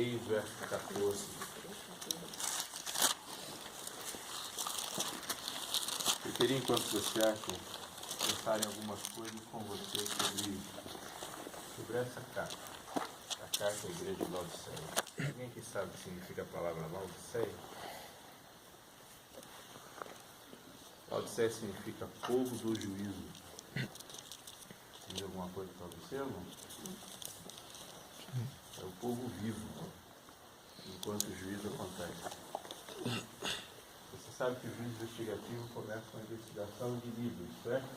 6, verso 14. Eu queria, enquanto você acha, pensar em algumas coisas com você sobre essa carta. A carta à igreja de Laodiceia. Alguém que sabe o que significa a palavra Laodiceia? Laodiceia significa povo do juízo. Diz alguma coisa para você, irmão? É o povo vivo, enquanto o juízo acontece. Você sabe que o juízo investigativo começa com a investigação de livros, certo?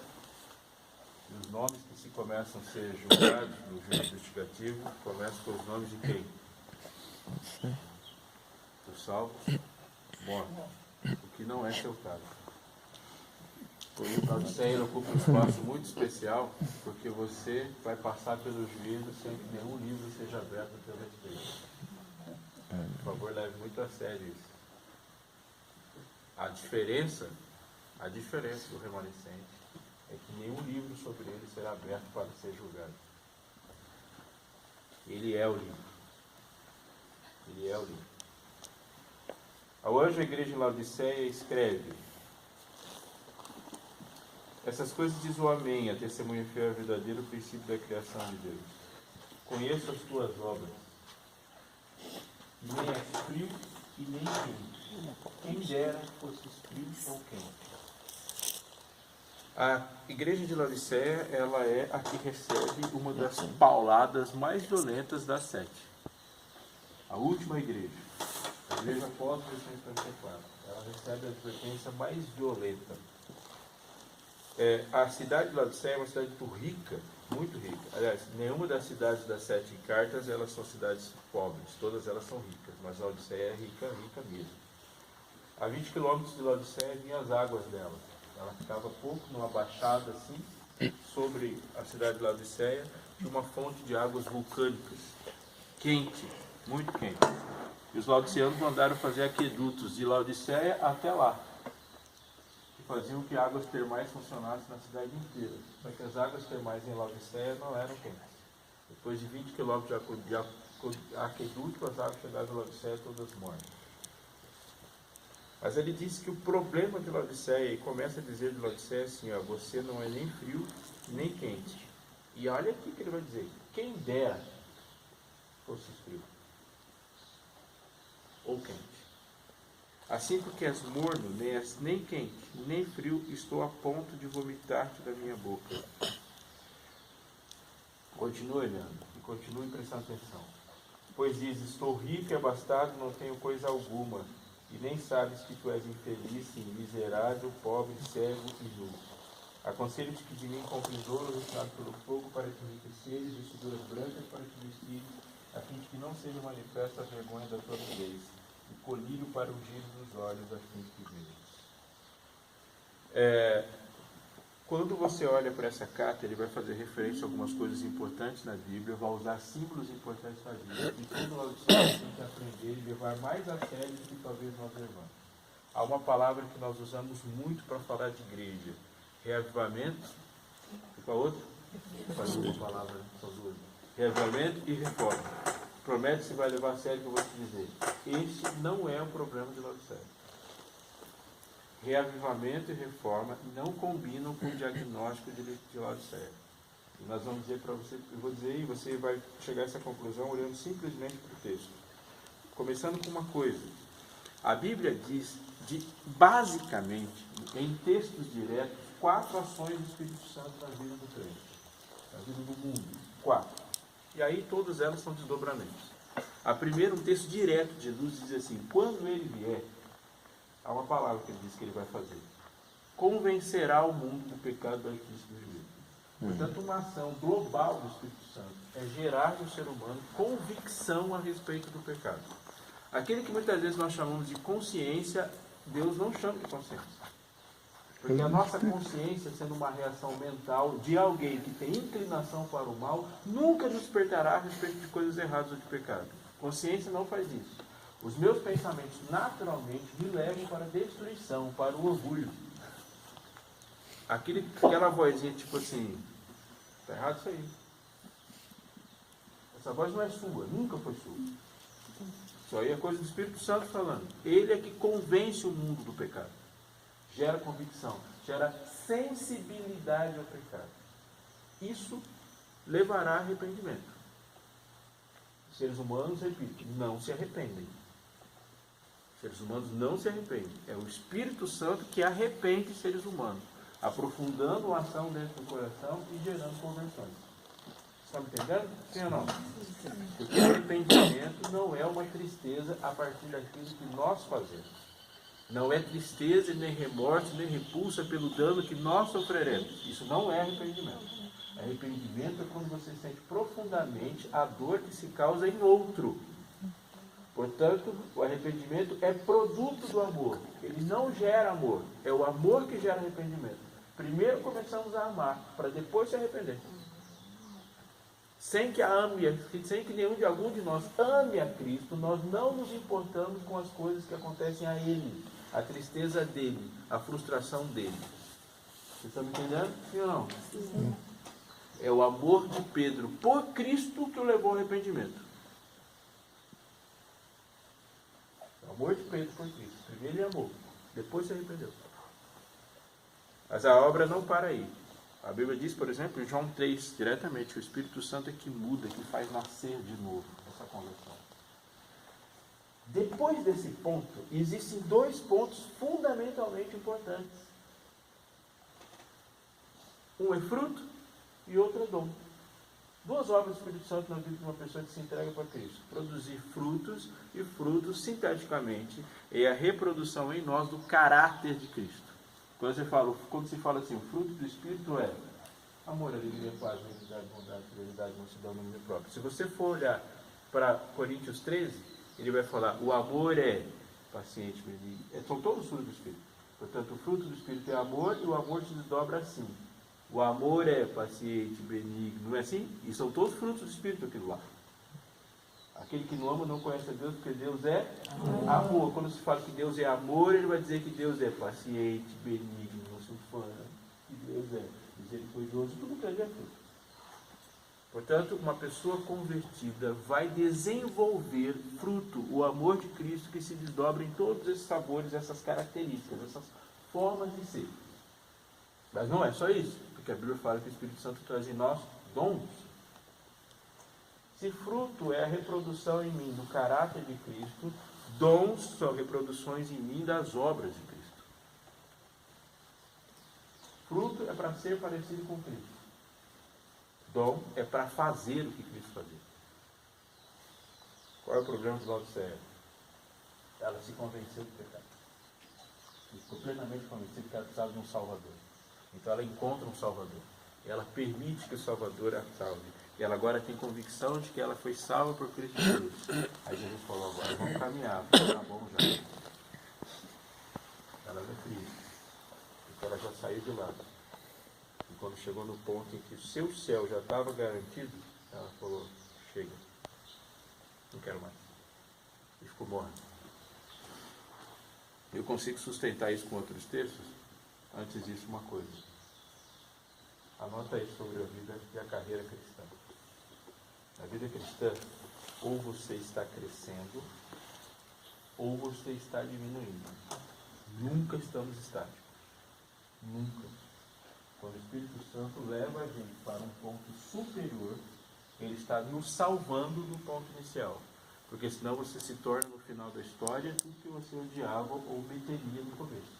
E os nomes que se começam a ser julgados no juízo investigativo começam com os nomes de quem? Os salvos, mortos. O que não é seu caso. Por isso, a Laodiceia ocupa um espaço muito especial, porque você vai passar pelo juízo sem que nenhum livro seja aberto a teu respeito. Por favor, leve muito a sério isso. A diferença do remanescente é que nenhum livro sobre ele será aberto para ser julgado. Ele é o livro. Ele é o livro. Ao anjo da igreja em Laodiceia escreve: essas coisas diz o Amém, a testemunha fiel e verdadeira, o princípio da criação de Deus. Conheço as tuas obras. Nem és frio e nem quente. Quem dera fosses frio ou quente. A igreja de Laodiceia, ela é a que recebe uma das pauladas mais violentas das 7. A última igreja, a igreja após 1944, ela recebe a advertência mais violenta. A cidade de Laodiceia é uma cidade muito rica, muito rica. Aliás, nenhuma das cidades das 7 cartas, elas são cidades pobres, todas elas são ricas, mas Laodiceia é rica, rica mesmo. A 20 quilômetros de Laodiceia vinham as águas dela. Ela ficava pouco numa baixada assim, sobre a cidade de Laodiceia, de uma fonte de águas vulcânicas, quente, muito quente. E os laodiceanos mandaram fazer aquedutos de Laodiceia até lá, que faziam que águas termais funcionassem na cidade inteira. Só que as águas termais em Laodiceia não eram quentes. Depois de 20 quilômetros de aqueduto, as águas chegaram em Laodiceia todas mortas. Mas ele disse que o problema de Laodiceia, e começa a dizer de Laodiceia assim, ó, você não é nem frio, nem quente. E olha aqui que ele vai dizer, quem dera fosse frio ou quente. Assim porque és morno, nem és nem quente, nem frio, estou a ponto de vomitar-te da minha boca. Continue olhando e continue prestando atenção. Pois diz, estou rico e abastado, não tenho coisa alguma, e nem sabes que tu és infeliz, sim, miserável, pobre, cego e nu. Aconselho-te que de mim compres ouro refinado pelo fogo para te enriqueceres, vestiduras brancas para te vestires, a fim de que não seja manifesta a vergonha da tua nudez, e colírio para ungir nos olhos, a fim de que vejas. Quando você olha para essa carta, ele vai fazer referência a algumas coisas importantes na Bíblia, vai usar símbolos importantes na Bíblia, e tudo nós temos que aprender e levar mais a sério do que talvez nós levamos. Há uma palavra que nós usamos muito para falar de igreja: reavivamento. E qual a outra? Faz uma palavra, são duas. Reavivamento e reforma. Promete que vai levar a sério o que eu vou te dizer. Este não é o problema de Laodiceia. Reavivamento e reforma não combinam com o diagnóstico de Laodiceia. E nós vamos dizer para você, eu vou dizer, e você vai chegar a essa conclusão olhando simplesmente para o texto. Começando com uma coisa. A Bíblia diz, basicamente, em textos diretos, 4 ações do Espírito Santo na vida do crente, na vida do mundo. 4. E aí todas elas são desdobramentos. A primeira, um texto direto de Jesus diz assim, quando ele vier, há uma palavra que ele diz que ele vai fazer: convencerá o mundo do pecado, da justiça e do juízo. Portanto, uma ação global do Espírito Santo é gerar no ser humano convicção a respeito do pecado. Aquele que muitas vezes nós chamamos de consciência, Deus não chama de consciência. Porque a nossa consciência, sendo uma reação mental de alguém que tem inclinação para o mal, nunca despertará a respeito de coisas erradas ou de pecado. Consciência não faz isso. Os meus pensamentos naturalmente me levam para a destruição, para o orgulho. Aquela vozinha tipo assim, está errado isso aí. Essa voz não é sua, nunca foi sua. Isso aí é coisa do Espírito Santo falando. Ele é que convence o mundo do pecado. Gera convicção, gera sensibilidade ao pecado. Isso levará a arrependimento. Os seres humanos, repito, não se arrependem. Os seres humanos não se arrependem. É o Espírito Santo que arrepende os seres humanos, aprofundando a ação dentro do coração e gerando conversões. Está me entendendo? Sim ou não? Porque arrependimento não é uma tristeza a partir daquilo que nós fazemos. Não é tristeza, nem remorso, nem repulsa pelo dano que nós sofreremos. Isso não é arrependimento. Arrependimento é quando você sente profundamente a dor que se causa em outro. Portanto, o arrependimento é produto do amor. Ele não gera amor. É o amor que gera arrependimento. Primeiro começamos a amar, para depois se arrepender. Sem que algum de nós ame a Cristo, nós não nos importamos com as coisas que acontecem a Ele, a tristeza dele, a frustração dele. Vocês estão me entendendo? Sim ou não? Sim. É o amor de Pedro por Cristo que o levou ao arrependimento. É o amor de Pedro por Cristo. Primeiro ele amou, depois se arrependeu. Mas a obra não para aí. A Bíblia diz, por exemplo, em João 3, diretamente, que o Espírito Santo é que muda, que faz nascer de novo essa conversão. Depois desse ponto, existem dois pontos fundamentalmente importantes. Um é fruto e outro é dom. Duas obras do Espírito Santo na vida de uma pessoa que se entrega para Cristo. Produzir frutos, e frutos, sinteticamente, é a reprodução em nós do caráter de Cristo. Quando se fala assim, o fruto do Espírito é amor, alegria, paz, benignidade, bondade, fidelidade, mansidão, domínio próprio. Se você for olhar para Coríntios 13, ele vai falar, o amor é paciente, benigno. São todos os frutos do Espírito. Portanto, o fruto do Espírito é amor, e o amor se desdobra assim. O amor é paciente, benigno, não é assim? E são todos frutos do Espírito aquilo lá. Aquele que não ama não conhece a Deus, porque Deus é amor. Quando se fala que Deus é amor, ele vai dizer que Deus é paciente, benigno, não se ufana, que Deus é misericordioso, tudo que é fruto. Portanto, uma pessoa convertida vai desenvolver fruto, o amor de Cristo que se desdobra em todos esses sabores, essas características, essas formas de ser. Mas não é só isso, porque a Bíblia fala que o Espírito Santo traz em nós dons. Se fruto é a reprodução em mim do caráter de Cristo, dons são reproduções em mim das obras de Cristo. Fruto é para ser parecido com Cristo. Dom é para fazer o que Cristo fazia. Qual é o problema do Laodiceia? Ela se convenceu do pecado. Ficou plenamente convencida que ela precisava de um Salvador. Então ela encontra um Salvador. Ela permite que o Salvador a salve. E ela agora tem convicção de que ela foi salva por Cristo Jesus. Aí Jesus falou, agora vamos caminhar, tá bom já. Ela não queria. Porque ela já saiu de lá. E quando chegou no ponto em que o seu céu já estava garantido, ela falou, chega. Não quero mais. E ficou morrendo. Eu consigo sustentar isso com outros textos? Antes disso, uma coisa. Anota aí sobre a vida e a carreira cristã. Na vida cristã, ou você está crescendo, ou você está diminuindo. Nunca estamos estáticos. Nunca. Quando o Espírito Santo leva a gente para um ponto superior, ele está nos salvando do ponto inicial. Porque senão você se torna, no final da história, tudo que você odiava ou meteria no começo.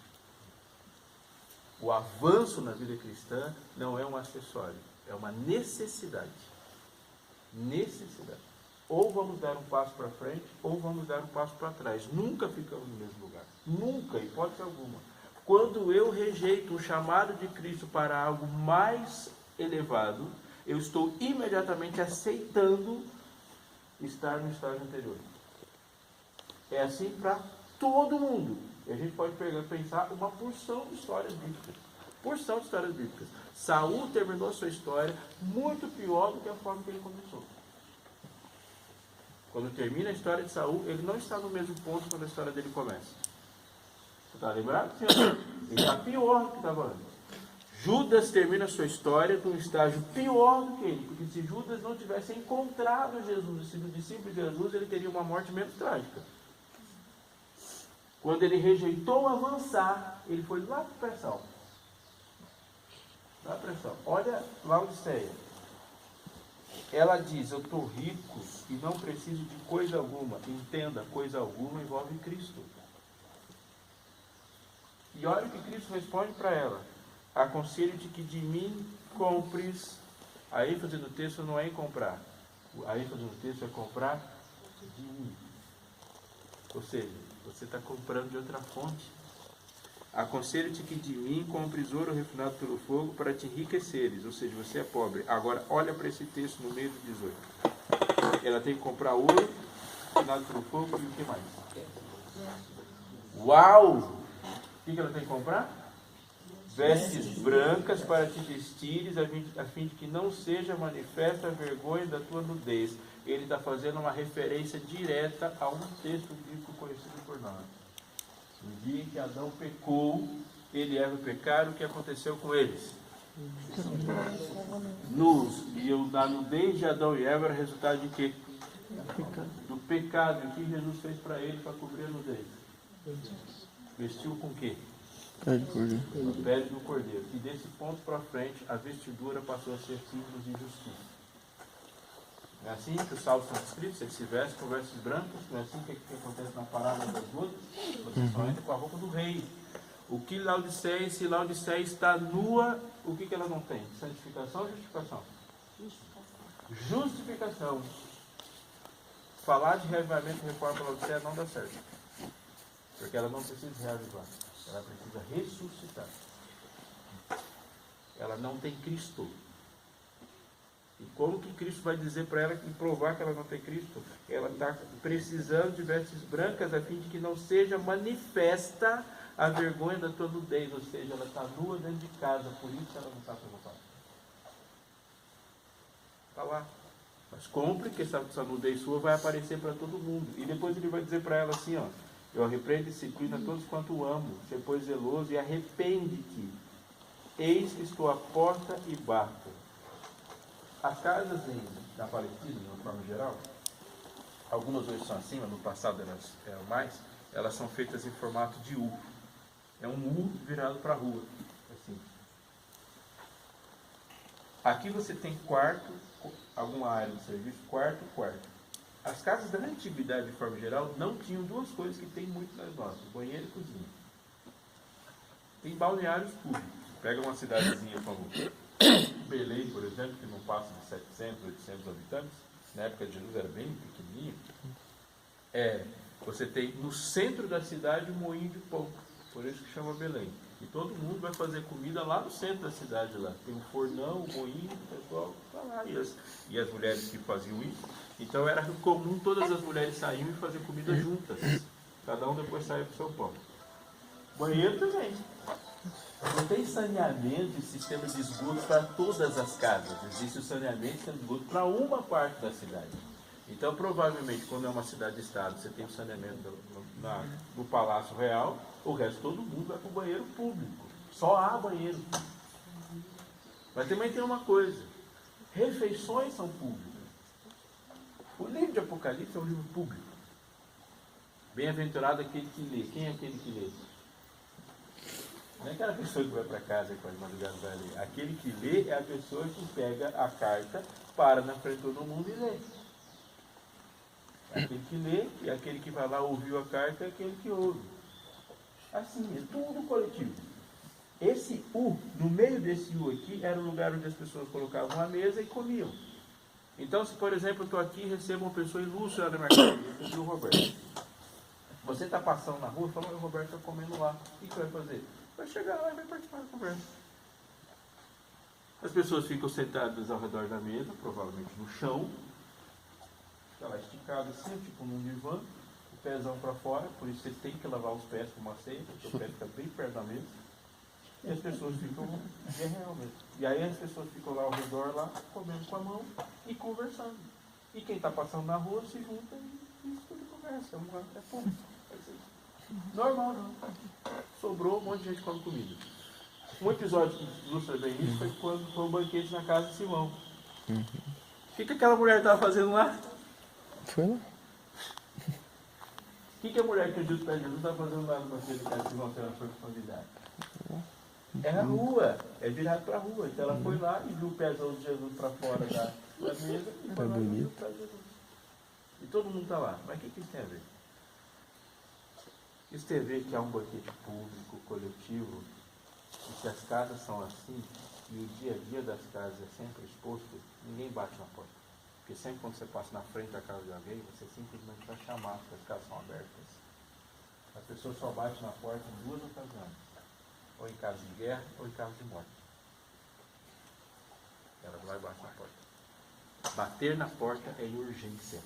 O avanço na vida cristã não é um acessório, é uma necessidade. Necessidade. Ou vamos dar um passo para frente, ou vamos dar um passo para trás. Nunca ficamos no mesmo lugar. Nunca, hipótese alguma. Quando eu rejeito o chamado de Cristo para algo mais elevado, eu estou imediatamente aceitando estar no estágio anterior. É assim para todo mundo. E a gente pode pensar uma porção de histórias bíblicas. Porção de histórias bíblicas. Saul terminou sua história muito pior do que a forma que ele começou. Quando termina a história de Saul, ele não está no mesmo ponto quando a história dele começa. Você está lembrado? Ele está pior do que estava antes. Judas termina a sua história com um estágio pior do que ele, porque se Judas não tivesse encontrado Jesus, sido discípulo de Jesus, ele teria uma morte menos trágica. Quando ele rejeitou avançar, ele foi lá para a pressão. Lá para a pressão. Olha Laodiceia. Ela diz, eu estou rico e não preciso de coisa alguma. Entenda, coisa alguma envolve Cristo. E olha o que Cristo responde para ela. Aconselho-te que de mim compres. A ênfase do texto não é em comprar. A ênfase do texto é comprar de mim. Ou seja, você está comprando de outra fonte. Aconselho-te que de mim compres ouro refinado pelo fogo para te enriqueceres. Ou seja, você é pobre. Agora, olha para esse texto no meio do 18. Ela tem que comprar ouro refinado pelo fogo e o que mais? Uau! O que ela tem que comprar? Vestes brancas para te vestires, a fim de que não seja manifesta a vergonha da tua nudez. Ele está fazendo uma referência direta a um texto bíblico conhecido por nós. No dia em que Adão pecou, ele e Eva pecaram, o que aconteceu com eles? Nus. E a nudez de Adão e Eva era resultado de quê? Do pecado. E o que Jesus fez para ele para cobrir a nudez? Vestiu com o quê? Pele do cordeiro. A pele do cordeiro. E desse ponto para frente, a vestidura passou a ser símbolo de justiça. Não é assim que os salmos são escritos? Ele se veste com vestes brancas. Não é assim que acontece na parábola das bodas? Você só entra com a roupa do rei. O que Laodiceia, se Laodiceia está nua, o que ela não tem? Santificação ou justificação? Justificação. Falar de reavivamento e reforma para Laodiceia não dá certo. Porque ela não precisa reavivar. Ela precisa ressuscitar. Ela não tem Cristo. E como que Cristo vai dizer para ela e provar que ela não tem Cristo? Ela está precisando de vestes brancas a fim de que não seja manifesta a vergonha da tua nudez. Ou seja, ela está nua dentro de casa, por isso ela não está preocupada. Está lá. Mas compre que essa nudez sua vai aparecer para todo mundo. E depois ele vai dizer para ela assim, ó. Eu repreendo e disciplino a todos quanto amo. Ser pois zeloso e arrepende-te. Eis que estou à porta e bato. As casas na Palestina, de uma forma geral, algumas hoje são assim, mas no passado elas eram mais, elas são feitas em formato de U. É um U virado para a rua. Assim. Aqui você tem quarto, alguma área de serviço, quarto. As casas da antiguidade, de forma geral, não tinham duas coisas que tem muito nas nossas: banheiro e cozinha. Tem balneários públicos. Pega uma cidadezinha como Belém, por exemplo, que não passa de 700, 800 habitantes. Na época de Jesus era bem pequenininho. Você tem no centro da cidade um moinho de pão. Por isso que chama Belém. E todo mundo vai fazer comida lá no centro da cidade. Lá tem um fornão, um moinho, o pessoal está lá. E as mulheres que faziam isso. Então era comum todas as mulheres saíam e faziam comida juntas. Cada um depois saía para o seu pão. Banheiro também. Não tem saneamento e sistema de esgoto para todas as casas. Existe o saneamento e sistema de esgoto para uma parte da cidade. Então, provavelmente, quando é uma cidade-estado, você tem o saneamento no Palácio Real, o resto todo mundo vai para o banheiro público. Só há banheiro. Mas também tem uma coisa: refeições são públicas. O livro de Apocalipse é um livro público. Bem-aventurado aquele que lê. Quem é aquele que lê? Não é aquela pessoa que vai para casa e faz madrugada vai ler. Aquele que lê é a pessoa que pega a carta, para na frente de todo mundo e lê. Aquele que lê e aquele que vai lá ouviu a carta é aquele que ouve. Assim, é tudo coletivo. Esse U, no meio desse U aqui, era o lugar onde as pessoas colocavam a mesa e comiam. Então, se por exemplo eu estou aqui e recebo uma pessoa ilustre lá na minha casa, eu recebi o Roberto. Você está passando na rua e fala: o Roberto está comendo lá. O que vai fazer? Vai chegar lá e vai participar da conversa. As pessoas ficam sentadas ao redor da mesa, provavelmente no chão. Está lá esticado assim, tipo num divã, o pezão para fora, por isso você tem que lavar os pés com uma ceia, porque o pé fica bem perto da mesa. E as pessoas ficam realmente. E aí as pessoas ficam lá ao redor, lá, comendo com a mão e conversando. E quem está passando na rua se junta e escuta e conversa. É público. Normal, não. Sobrou, um monte de gente come comida. Um episódio que ilustra bem isso foi quando foi um banquete na casa de Simão. O que aquela mulher estava fazendo lá? Foi lá. O que a mulher que Jesus pede Jesus estava fazendo lá no banquete na casa de Simão, se ela foi convidada? É a rua, é virado para a rua. Então ela foi lá e viu o pezão de Jesus para fora da mesa e foi lá e viu o pé de Jesus. E todo mundo está lá. Mas o que isso tem a ver? Isso tem a ver que há um banquete público, coletivo, e se as casas são assim, e o dia a dia das casas é sempre exposto, ninguém bate na porta. Porque sempre quando você passa na frente da casa de alguém, você simplesmente vai chamar, porque as casas são abertas. As pessoas só batem na porta em duas ocasiões. Ou em caso de guerra, ou em caso de morte. Ela vai e bate na porta. Bater na porta é urgência.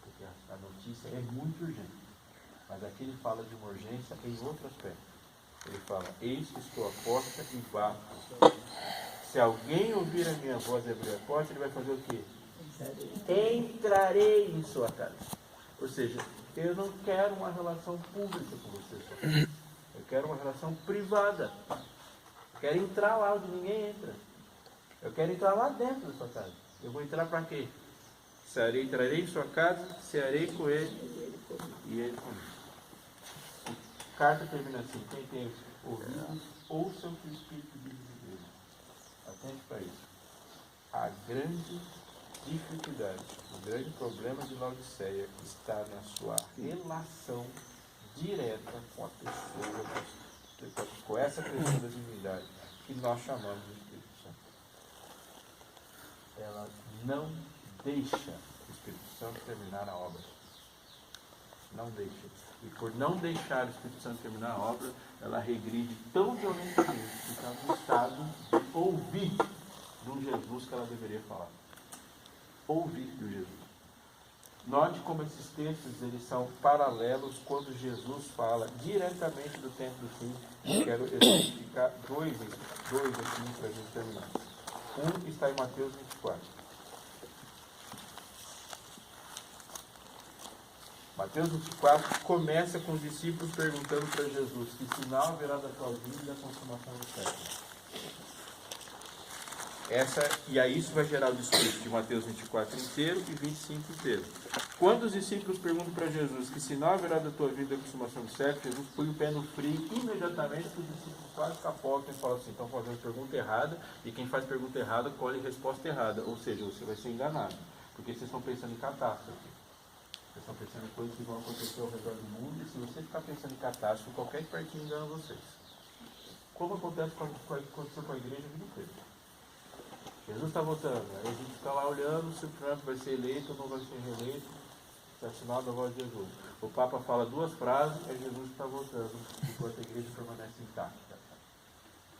Porque a notícia é muito urgente. Mas aqui ele fala de uma urgência em outro aspecto. Ele fala, eis que estou à porta e bato. Se alguém ouvir a minha voz e abrir a porta, ele vai fazer o quê? Entrarei em sua casa. Ou seja, eu não quero uma relação pública com você só. Eu quero uma relação privada. Eu quero entrar lá onde ninguém entra. Eu quero entrar lá dentro da sua casa. Eu vou entrar para quê? Entrarei em sua casa, cearei com ele e ele comigo. A carta termina assim, quem tem ouvidos, ouça o que o Espírito diz à igreja. Atente para isso. A grande dificuldade, o grande problema de Laodiceia está na sua relação direta com a pessoa, com essa pessoa da divindade que nós chamamos de Espírito Santo. Ela não deixa o Espírito Santo terminar a obra. Não deixa. E por não deixar o Espírito Santo terminar a obra, ela regride tão violentamente que está no estado de ouvir de um Jesus que ela deveria falar. Ouvir do Jesus. Note como esses textos eles são paralelos quando Jesus fala diretamente do tempo do fim. Eu quero exemplificar dois aqui para a gente terminar. Um está em Mateus 24. Mateus 24 começa com os discípulos perguntando para Jesus que sinal haverá da tua vida e da consumação do século. E aí isso vai gerar o discurso de Mateus 24 inteiro e 25 inteiro. Quando os discípulos perguntam para Jesus que sinal haverá da tua vida e da consumação do século, Jesus põe o pé no freio imediatamente, os discípulos quase capotam e falam assim, estão fazendo pergunta errada, e quem faz pergunta errada colhe resposta errada, ou seja, você vai ser enganado, porque vocês estão pensando em catástrofe. Vocês estão pensando em coisas que vão acontecer ao redor do mundo, e se você ficar pensando em catástrofe, qualquer espertinho engana vocês. Como acontece com a igreja a vida inteira. Jesus está votando, aí a gente fica lá olhando se o Trump vai ser eleito ou não vai ser reeleito, se é sinal da voz de Jesus. O Papa fala duas frases, é Jesus que está votando, enquanto a igreja permanece intacta.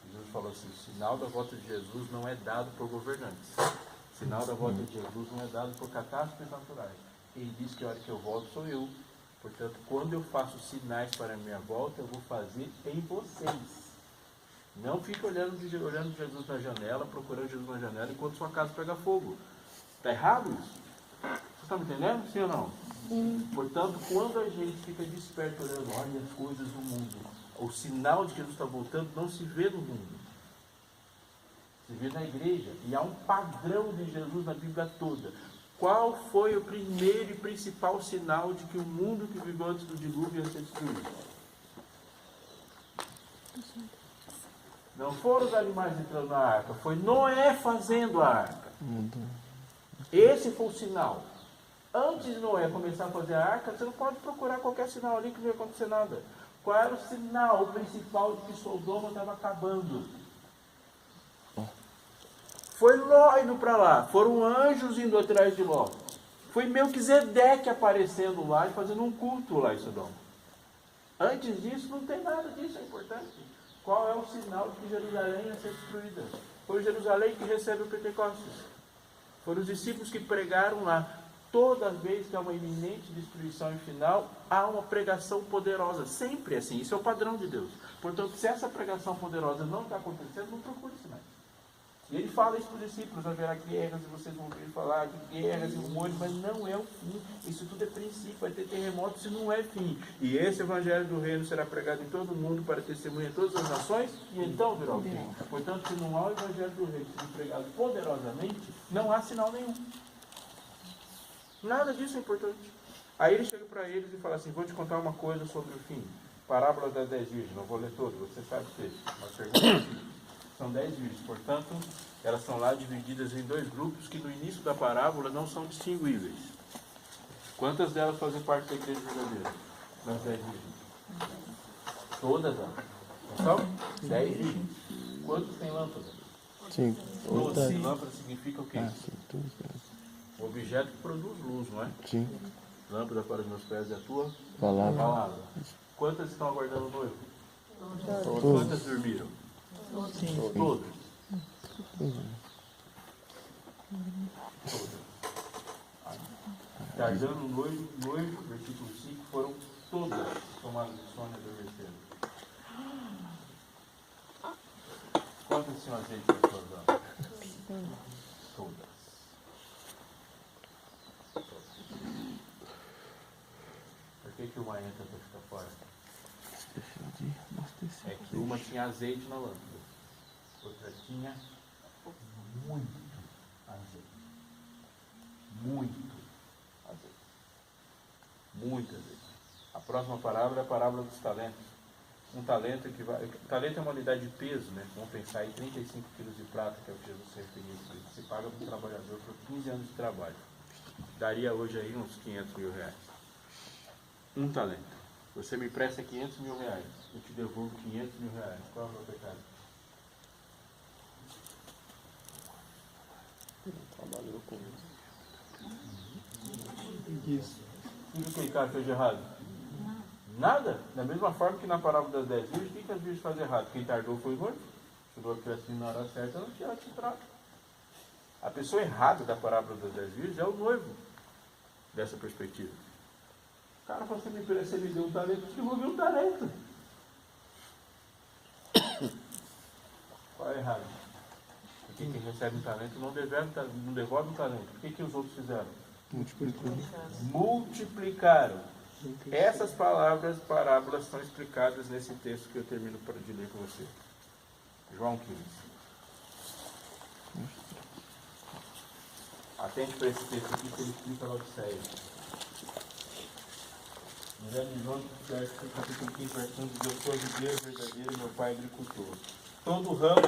Jesus falou assim, o sinal da volta de Jesus não é dado por governantes. O sinal da volta de Jesus não é dado por catástrofes naturais. Ele diz que a hora que eu volto sou eu. Portanto, quando eu faço sinais para a minha volta, eu vou fazer em vocês. Não fique olhando Jesus na janela, procurando Jesus na janela, enquanto sua casa pega fogo. Está errado isso? Você está me entendendo? Sim ou não? Sim. Portanto, quando a gente fica desperto olhando, olha as coisas do mundo, o sinal de que Jesus está voltando não se vê no mundo. Se vê na igreja. E há um padrão de Jesus na Bíblia toda. Qual foi o primeiro e principal sinal de que o mundo que viveu antes do dilúvio ia ser destruído? Não foram os animais entrando na arca, foi Noé fazendo a arca. Esse foi o sinal. Antes de Noé começar a fazer a arca, você não pode procurar qualquer sinal ali que não ia acontecer nada. Qual era o sinal principal de que Sodoma estava acabando? Foi Ló indo para lá, foram anjos indo atrás de Ló. Foi Melquisedeque aparecendo lá e fazendo um culto lá em Sodoma. Antes disso, não tem nada disso, é importante. Qual é o sinal de que Jerusalém ia ser destruída? Foi Jerusalém que recebe o Pentecostes. Foram os discípulos que pregaram lá. Toda vez que há uma iminente destruição e final, há uma pregação poderosa. Sempre assim. Isso é o padrão de Deus. Portanto, se essa pregação poderosa não está acontecendo, não procure sinais. E ele fala isso para os discípulos: haverá guerras, e vocês vão ouvir falar de guerras e rumores, mas não é o fim. Isso tudo é princípio, vai ter terremotos, isso não é fim. E esse evangelho do reino será pregado em todo o mundo para testemunhar em todas as nações, e então virá o fim. Portanto, se não há o evangelho do reino sendo pregado poderosamente, não há sinal nenhum. Nada disso é importante. Aí ele chega para eles e fala assim: vou te contar uma coisa sobre o fim. Parábola das 10 virgens, não vou ler todo, você sabe o texto. Uma pergunta. São 10 virgens, portanto, elas são lá divididas em dois grupos que no início da parábola não são distinguíveis. Quantas delas fazem parte da igreja verdadeira? Das 10 virgens? Todas elas. Não são? 10 virgens. Quantos têm lâmpada? 5. 12. Lâmpada significa o quê? Sim. O objeto que produz luz, não é? Sim. Lâmpada para os meus pés é a tua Palavra. Quantas estão aguardando o noivo? Todos. Quantas dormiram? Sim. Todos. Tardando o noivo, versículo 5, foram todas tomadas de sono e adormeceram. Quantas tinham azeite para suas lamparinas? Todas. Por que uma entra para ficar fora? É que uma tinha azeite na lâmpada, outra tinha muito azeite. Muito azeite. Muito azeite. A próxima parábola é a parábola dos talentos. Um talento equivale. Talento é uma unidade de peso, né? Vamos pensar em 35 quilos de prata, que é o que Jesus se referiu. Se paga para um trabalhador por 15 anos de trabalho. Daria hoje aí uns 500 mil reais. Um talento. Você me empresta 500 mil reais, eu te devolvo 500 mil reais. Qual é o meu pecado? Trabalhou com isso. O que aquele cara fez de errado? Nada. Da mesma forma que na parábola das 10 virgens, o que as virgens fazem errado? Quem tardou foi o noivo. Chegou aqui assim na hora certa, não tinha te trato. A pessoa errada da parábola das 10 virgens é o noivo, dessa perspectiva. Cara, você me deu um talento, eu te devolvi um talento. Qual é errado? Porque quem recebe um talento não devolve um talento. O que os outros fizeram? Multiplicaram. Essas parábolas são explicadas nesse texto que eu termino de ler com você. João 15. Atente para esse texto aqui que ele explica a Odisseia. Evangelho de João, capítulo 15, versículo 1, diz: eu sou a videira verdadeira, meu pai agricultor. Todo ramo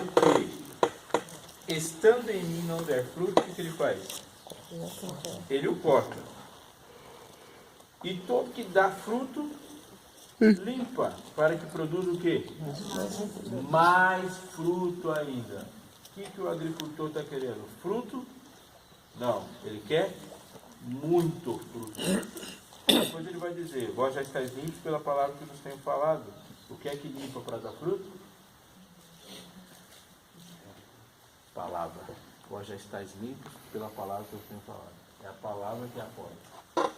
que, estando em mim, não der fruto, o que ele faz? Ele o corta. E todo que dá fruto, limpa, para que produza o quê? Mais fruto ainda. O que o agricultor está querendo? Fruto? Não, ele quer muito fruto. Depois ele vai dizer: vós já estáis limpos pela palavra que vos tenho falado. O que é que limpa para dar fruto? Palavra. Vós já estáis limpos pela palavra que eu tenho falado. É a palavra que apoia.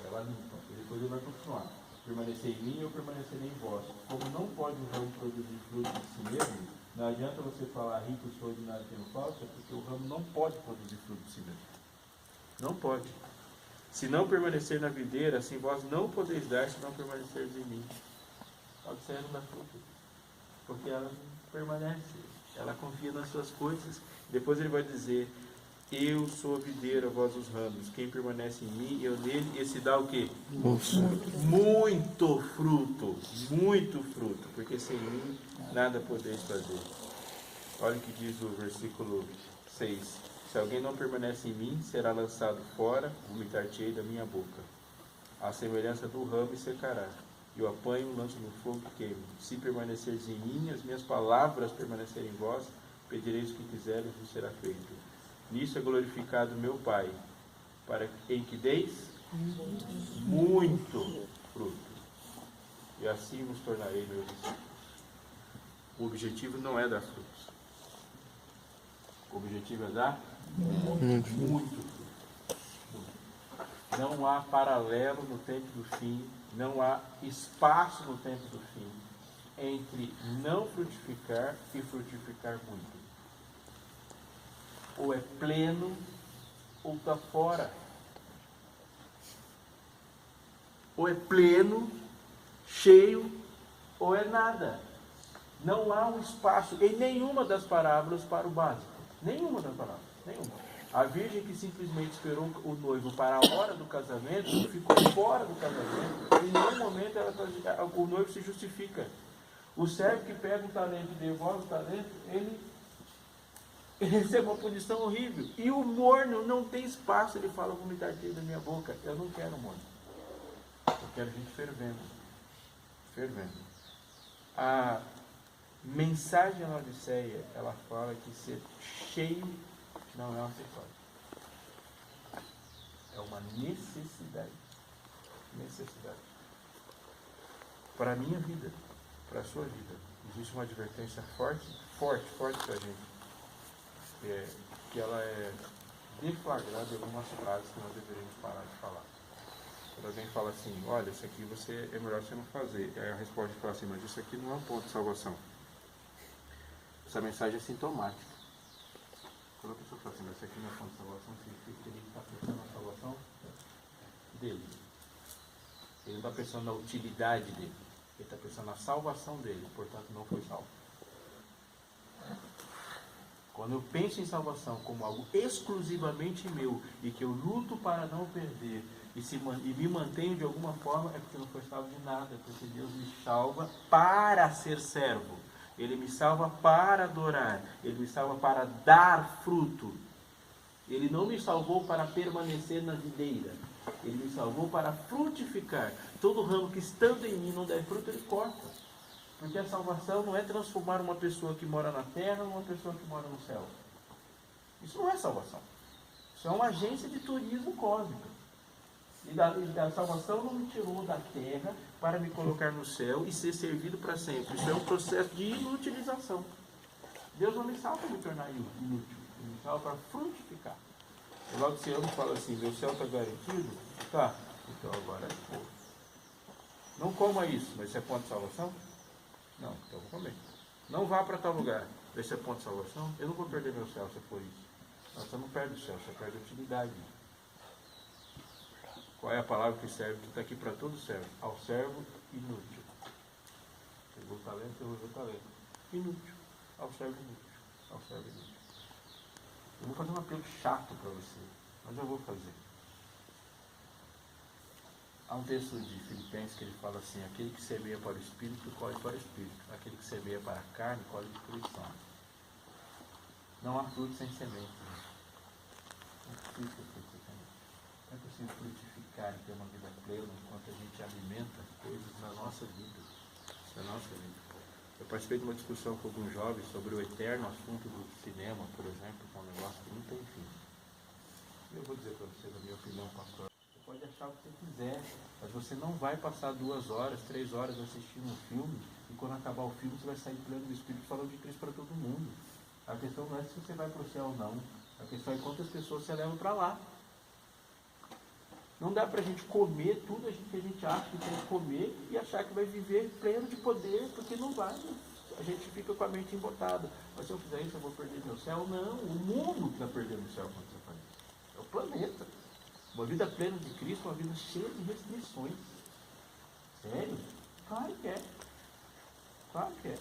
Ela limpa. E depois ele vai continuar: permanecer em mim e eu permanecerei em vós. Como não pode o ramo produzir fruto de si mesmo, não adianta você falar rico sou de nada tenho falta, porque o ramo não pode produzir fruto de si mesmo. Não pode. Se não permanecer na videira, assim vós não podeis dar, se não permanecerdes em mim. Pode ser não dá fruto. Porque ela não permanece. Ela confia nas suas coisas. Depois ele vai dizer: eu sou a videira, vós os ramos. Quem permanece em mim, eu nele, esse dá o quê? Muito fruto. Muito fruto. Porque sem mim nada podeis fazer. Olha o que diz o versículo 6. Se alguém não permanece em mim, será lançado fora, vomitar-te-ei da minha boca. A semelhança do ramo secará. Eu apanho, lanço no fogo e queimo. Se permaneceres em mim, as minhas palavras permanecerem em vós, pedireis o que quiseres e será feito. Nisso é glorificado meu Pai, para em que deis muito fruto. E assim vos tornarei meus discípulos. O objetivo não é dar frutos. O objetivo é dar muito fruto. Não há paralelo no tempo do fim, não há espaço no tempo do fim entre não frutificar e frutificar muito. ou é pleno, ou está fora. Ou é pleno, cheio, ou é nada. Não há um espaço em nenhuma das parábolas para o básico. Nenhuma das parábolas. Nenhuma. A virgem que simplesmente esperou o noivo para a hora do casamento, ficou fora do casamento. Em nenhum momento o noivo se justifica. O servo que pega um talento e devolve o talento, ele recebe uma punição horrível. E o morno não tem espaço. Ele fala, vou me dar dinheiro da minha boca. Eu não quero morno. Eu quero gente fervendo. Fervendo. A mensagem na Odisseia, ela fala que ser cheio não é uma acessório. É uma necessidade. Necessidade. Para a minha vida, para a sua vida, existe uma advertência forte para a gente. Que ela é deflagrada em algumas frases que nós deveríamos parar de falar. Quando alguém fala assim, olha, isso aqui é melhor você não fazer. Aí a resposta fala assim, mas isso aqui não é um ponto de salvação. Essa mensagem é sintomática. Quando a pessoa fala assim, mas isso aqui não é ponto de salvação, significa que ele está pensando na salvação dele. Ele não está pensando na utilidade dele. Ele está pensando na salvação dele, portanto não foi salvo. Quando eu penso em salvação como algo exclusivamente meu e que eu luto para não perder e me mantenho de alguma forma, é porque não foi salvo de nada, porque Deus me salva para ser servo. Ele me salva para adorar. Ele me salva para dar fruto. Ele não me salvou para permanecer na videira. Ele me salvou para frutificar. Todo ramo que estando em mim não der fruto, ele corta. Porque a salvação não é transformar uma pessoa que mora na terra numa pessoa que mora no céu. Isso não é salvação. Isso é uma agência de turismo cósmico. E a salvação não me tirou da terra para me colocar no céu e ser servido para sempre. Isso é um processo de inutilização. Deus não me salva para me tornar inútil. Ele me salva para frutificar. E logo que você ama e fala assim, meu céu está garantido? Tá. Então agora é pouco. Não coma isso, mas isso é ponto de salvação? Não, então vou comer. Não vá para tal lugar. Esse é ponto de salvação? Eu não vou perder meu céu se for isso. Não, você não perde o céu, você perde a utilidade. Qual é a palavra que serve? Que está aqui para todo servo. Ao servo, inútil. Pegou o talento, devolveu o talento. Inútil. Ao servo, inútil. Ao servo, inútil. Eu vou fazer um apelo chato para você, mas eu vou fazer. Há um texto de Filipenses que ele fala assim, aquele que semeia para o Espírito, colhe para o Espírito. Aquele que semeia para a carne, colhe destruição. Não há fruto sem semente. Não é possível fruto sem semente. Não é possível frutificar e ter uma vida plena enquanto a gente alimenta coisas na nossa vida. Na nossa vida. Eu participei de uma discussão com alguns jovens sobre o eterno assunto do cinema, por exemplo, que é um negócio que não tem fim. Eu vou dizer para você, na minha opinião, pastor, pode achar o que você quiser, mas você não vai passar 2 horas, 3 horas assistindo um filme e quando acabar o filme você vai sair pleno do Espírito falando de Cristo para todo mundo. A questão não é se você vai para o céu ou não, a questão é quantas pessoas você leva para lá. Não dá para a gente comer tudo que a gente acha que tem que comer e achar que vai viver pleno de poder, porque não vai. A gente fica com a mente embotada. Mas se eu fizer isso eu vou perder meu céu? Não, o mundo que está perdendo o céu quando você faz isso. É o planeta. Uma vida plena de Cristo, uma vida cheia de restrições. Sério? Claro que é. Claro que é.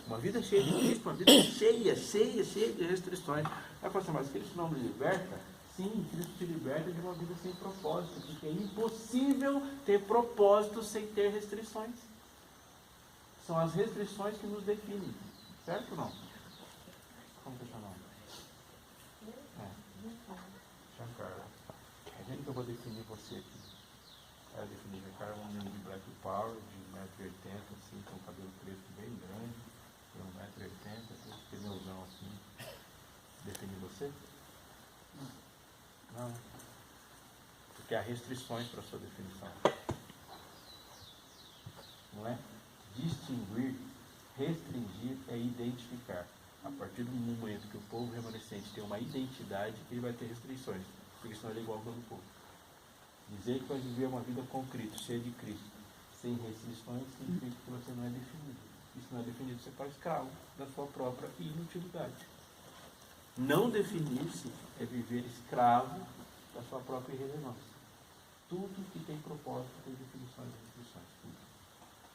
Uma vida cheia de Cristo, uma vida cheia de restrições. Vai falar assim, mas Cristo não me liberta? Sim, Cristo te liberta de uma vida sem propósito, porque é impossível ter propósito sem ter restrições. São as restrições que nos definem. Certo ou não? Como que é seu nome? Giancarlo. A gente que eu vou definir você aqui. Eu defini Giancarlo um menino de Black Power, de 1,80 m, assim, com o cabelo crespo bem grande, de 1,80 m, com esse pneuzão assim. Definir você? Não. Porque há restrições para a sua definição. Não é? Distinguir, restringir é identificar. A partir do momento que o povo remanescente tem uma identidade, ele vai ter restrições, porque senão ele é igual ao do povo. Dizer que vai viver uma vida com Cristo, cheia de Cristo, sem restrições, significa que você não é definido. E se não é definido, você está escravo da sua própria inutilidade. Não definir-se é viver escravo da sua própria irrelevância. Tudo que tem propósito tem definições e restrições. Tudo.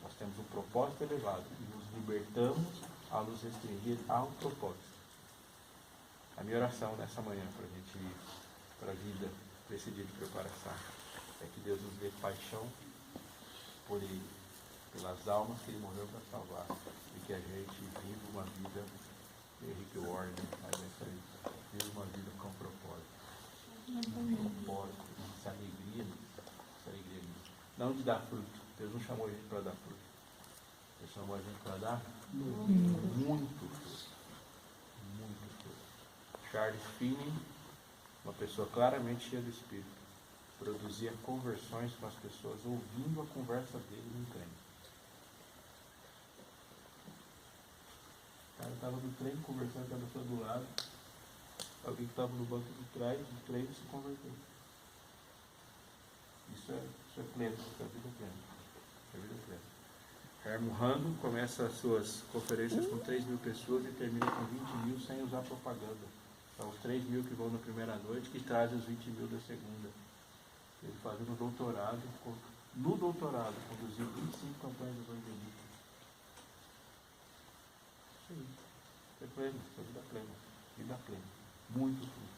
Nós temos um propósito elevado e nos libertamos a nos restringir a um propósito. A minha oração nessa manhã para a gente ir para a vida, para esse dia de preparação, é que Deus nos dê paixão por Ele, pelas almas que Ele morreu para salvar, e que a gente viva uma vida, Henrique Warren, mas é isso aí, viva uma vida com propósito. Propósito, essa alegria nisso. Não de dar fruto. Deus não chamou a gente para dar fruto. Deus chamou a gente para dar muito fruto. Muito fruto. Charles Finney, uma pessoa claramente cheia do Espírito, produzia conversões com as pessoas ouvindo a conversa dele no trem. O cara estava no trem conversando com a pessoa do lado, alguém que estava no banco de trás do trem se converteu. Isso é pleno, isso é vida plena. Isso é vida plena. Herman Rando começa as suas conferências com 3.000 pessoas e termina com 20.000 sem usar propaganda. São os 3.000 que vão na primeira noite que trazem os 20.000 da segunda. Ele fazendo doutorado, no doutorado, conduziu 25 campanhas evangelísticas. Isso aí. Isso é pleno, isso é vida plena. Vida plena. Muito fruto.